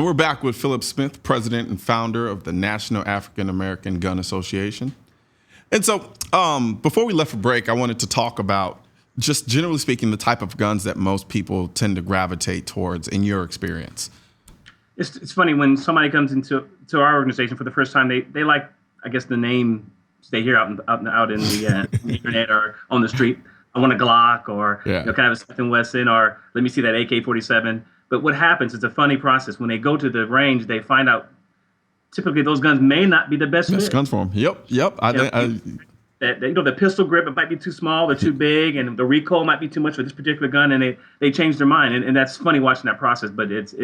And we're back with Philip Smith, president and founder of the National African American Gun Association. And so before we left for break, I wanted to talk about, just generally speaking, the type of guns that most people tend to gravitate towards in your experience. It's funny when somebody comes into our organization for the first time, they like, I guess, the name they hear out in the internet or on the street. I want a Glock, or can I have a Smith & Wesson, or let me see that AK-47. But what happens, it's a funny process. When they go to the range, they find out typically those guns may not be the best guns for them. Yep. The pistol grip, it might be too small or too big, and the recoil might be too much for this particular gun, and they change their mind. And that's funny watching that process, but it's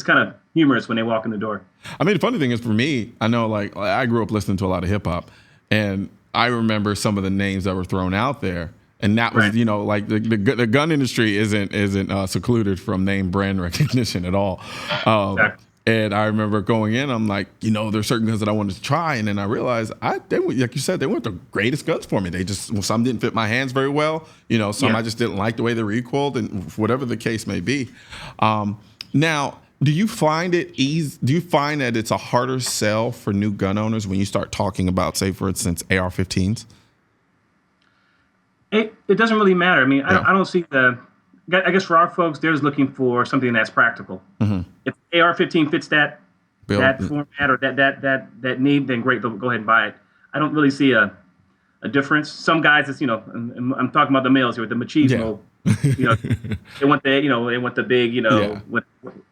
kind of humorous when they walk in the door. I mean, the funny thing is, for me, I know, like, I grew up listening to a lot of hip hop, and I remember some of the names that were thrown out there. And that was, like the gun industry isn't secluded from name brand recognition at all. Exactly. And I remember going in, I'm like, there's certain guns that I wanted to try. And then I realized, like you said, they weren't the greatest guns for me. Some didn't fit my hands very well. Some I just didn't like the way they recoiled, and whatever the case may be. Now, do you find it easy? Do you find that it's a harder sell for new gun owners when you start talking about, say, for instance, AR-15s? It doesn't really matter. I mean, I don't see I guess for our folks, they're just looking for something that's practical. Mm-hmm. If AR-15 fits that format or that need, then great, go ahead and buy it. I don't really see a difference. Some guys, it's, I'm talking about the males here with the machismo. They want the big, with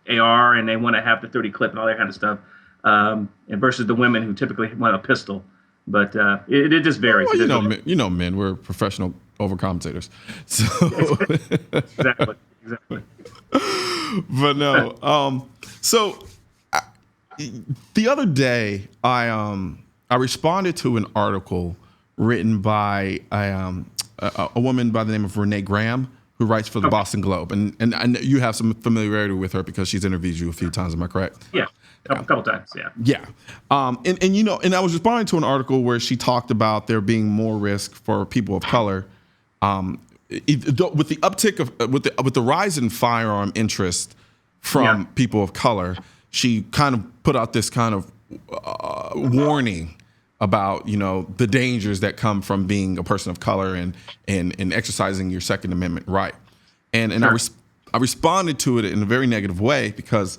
AR, and they want to have the 30 clip and all that kind of stuff. And versus the women who typically want a pistol. But it just varies. Well, men, we're professional overcompensators. So exactly. But no. So the other day, I responded to an article written by a woman by the name of Renee, who writes for the Boston Globe, and you have some familiarity with her because she's interviewed you a few times. Am I correct? Yeah. A couple times, yeah. Yeah. And I was responding to an article where she talked about there being more risk for people of color. With the uptick with the rise in firearm interest from people of color, she kind of put out this kind of warning about, the dangers that come from being a person of color and exercising your Second Amendment right. And sure. I responded to it in a very negative way because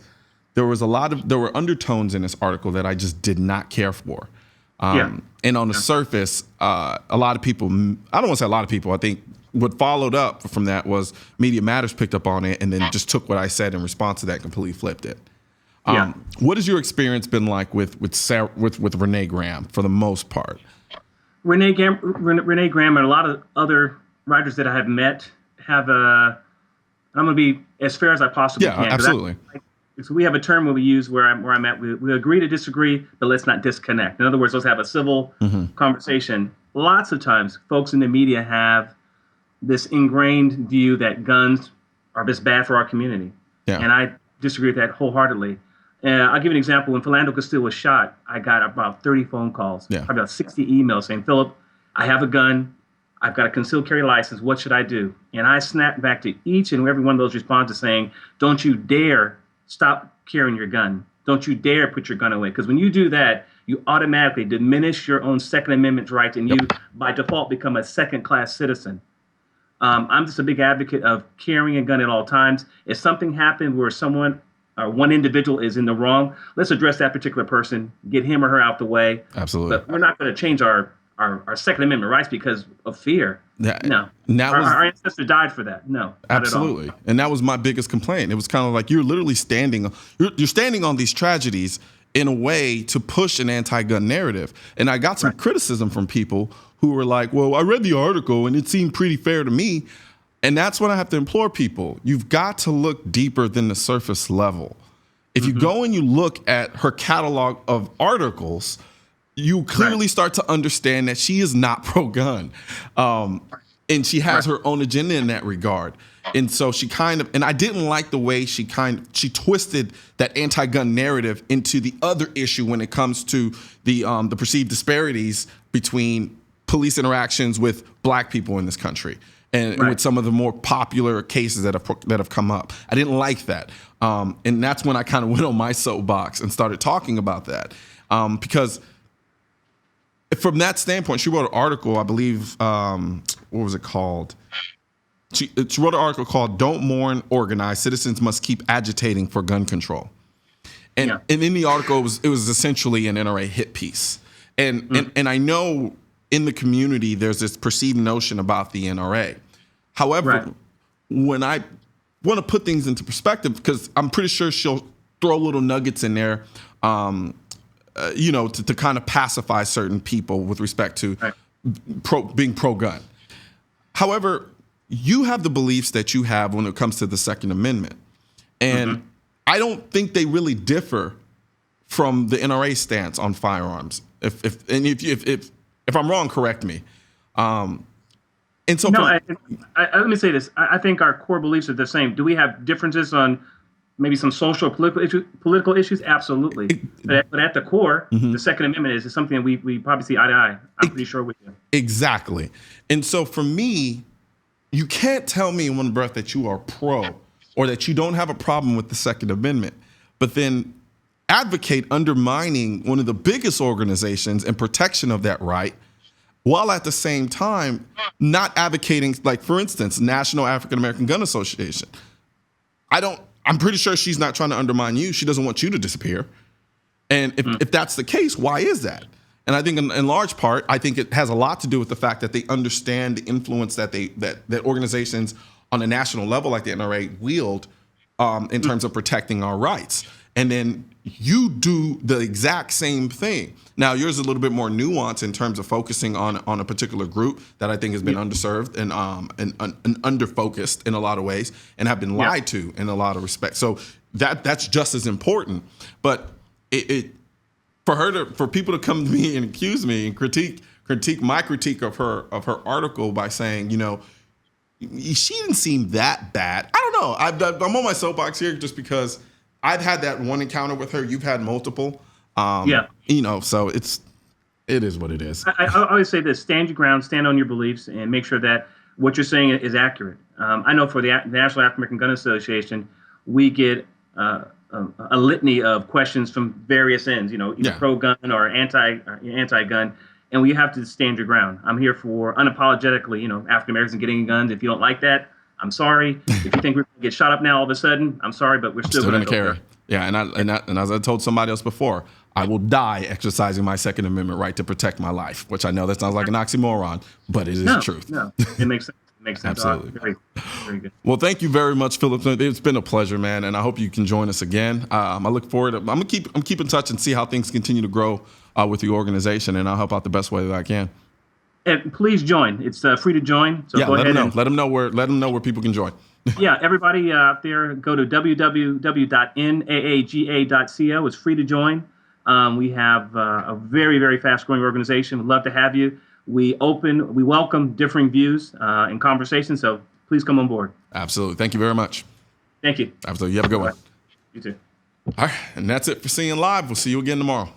there were undertones in this article that I just did not care for. And on the surface, a lot of people, I don't want to say a lot of people, I think what followed up from that was Media Matters picked up on it and then just took what I said in response to that and completely flipped it. What has your experience been like with Renee Graham for the most part? Renee Graham and a lot of other writers that I have met have I'm going to be as fair as I possibly can. Absolutely. So we have a term we use where I'm at. We agree to disagree, but let's not disconnect. In other words, let's have a civil conversation. Lots of times, folks in the media have this ingrained view that guns are just bad for our community. Yeah. And I disagree with that wholeheartedly. I'll give you an example. When Philando Castile was shot, I got about 30 phone calls, about 60 emails saying, Philip, I have a gun. I've got a concealed carry license. What should I do? And I snapped back to each and every one of those responses saying, don't you dare stop carrying your gun. Don't you dare put your gun away. Because when you do that, you automatically diminish your own Second Amendment rights, and you, by default, become a second-class citizen. I'm just a big advocate of carrying a gun at all times. If something happened where someone or one individual is in the wrong, let's address that particular person, get him or her out the way. Absolutely. But we're not going to change our Second Amendment rights because of fear. No. Our ancestors died for that. No. Absolutely. And that was my biggest complaint. It was kind of like you're literally standing on these tragedies in a way to push an anti-gun narrative. And I got some criticism from people who were like, well, I read the article and it seemed pretty fair to me. And that's when I have to implore people. You've got to look deeper than the surface level. If you go and you look at her catalog of articles, you clearly start to understand that she is not pro-gun. And she has her own agenda in that regard. And so and I didn't like the way she twisted that anti-gun narrative into the other issue when it comes to the perceived disparities between police interactions with black people in this country. and with some of the more popular cases that have come up. I didn't like that. And that's when I kind of went on my soapbox and started talking about that. Because from that standpoint, she wrote an article, I believe, what was it called? She wrote an article called "Don't Mourn, Organize. Citizens Must Keep Agitating for Gun Control." And in the article, it was essentially an NRA hit piece. And I know in the community, there's this perceived notion about the NRA. However, when I want to put things into perspective, because I'm pretty sure she'll throw little nuggets in there, to kind of pacify certain people with respect to being pro-gun. However, you have the beliefs that you have when it comes to the Second Amendment. And I don't think they really differ from the NRA stance on firearms. If I'm wrong, correct me. And so let me say this. I think our core beliefs are the same. Do we have differences on maybe some social or political issues? Absolutely. But at the core, the Second Amendment is something that we probably see eye to eye. I'm pretty sure with you. Exactly. And so for me, you can't tell me in one breath that you are pro or that you don't have a problem with the Second Amendment, but then advocate undermining one of the biggest organizations in protection of that right, while at the same time not advocating, like, for instance, National African American Gun Association. I'm pretty sure she's not trying to undermine you. She doesn't want you to disappear. And if that's the case, why is that? And I think in large part, I think it has a lot to do with the fact that they understand the influence that that organizations on a national level like the NRA wield in terms of protecting our rights. And then you do the exact same thing. Now, yours is a little bit more nuanced in terms of focusing on a particular group that I think has been underserved and underfocused in a lot of ways and have been lied to in a lot of respects. So that's just as important. But for people to come to me and accuse me and critique my critique of her article by saying, she didn't seem that bad. I don't know. I'm on my soapbox here just because I've had that one encounter with her. You've had multiple. So it is what it is. I always say this: stand your ground, stand on your beliefs, and make sure that what you're saying is accurate. I know for the National African American Gun Association, we get a litany of questions from various ends, either pro-gun or anti-gun, and we have to stand your ground. I'm here for unapologetically, African Americans getting guns. If you don't like that, I'm sorry. If you think we're going to get shot up now all of a sudden, I'm sorry, but we're still going to carry. Yeah, and as I told somebody else before, I will die exercising my Second Amendment right to protect my life, which I know that sounds like an oxymoron, but it is the truth. No, it makes sense. Absolutely. Very, very good. Well, thank you very much, Philip. It's been a pleasure, man, and I hope you can join us again. I look forward to. I'm keep in touch and see how things continue to grow with the organization, and I'll help out the best way that I can. And please join. It's free to join. So go ahead. Let them know where people can join. Yeah, everybody out there, go to www.naaga.co. It's free to join. We have a very, very fast-growing organization. We'd love to have you. We welcome differing views and conversations, so please come on board. Absolutely. Thank you very much. Thank you. Absolutely. You have a good one. You too. All right, and that's it for Seeing Live. We'll see you again tomorrow.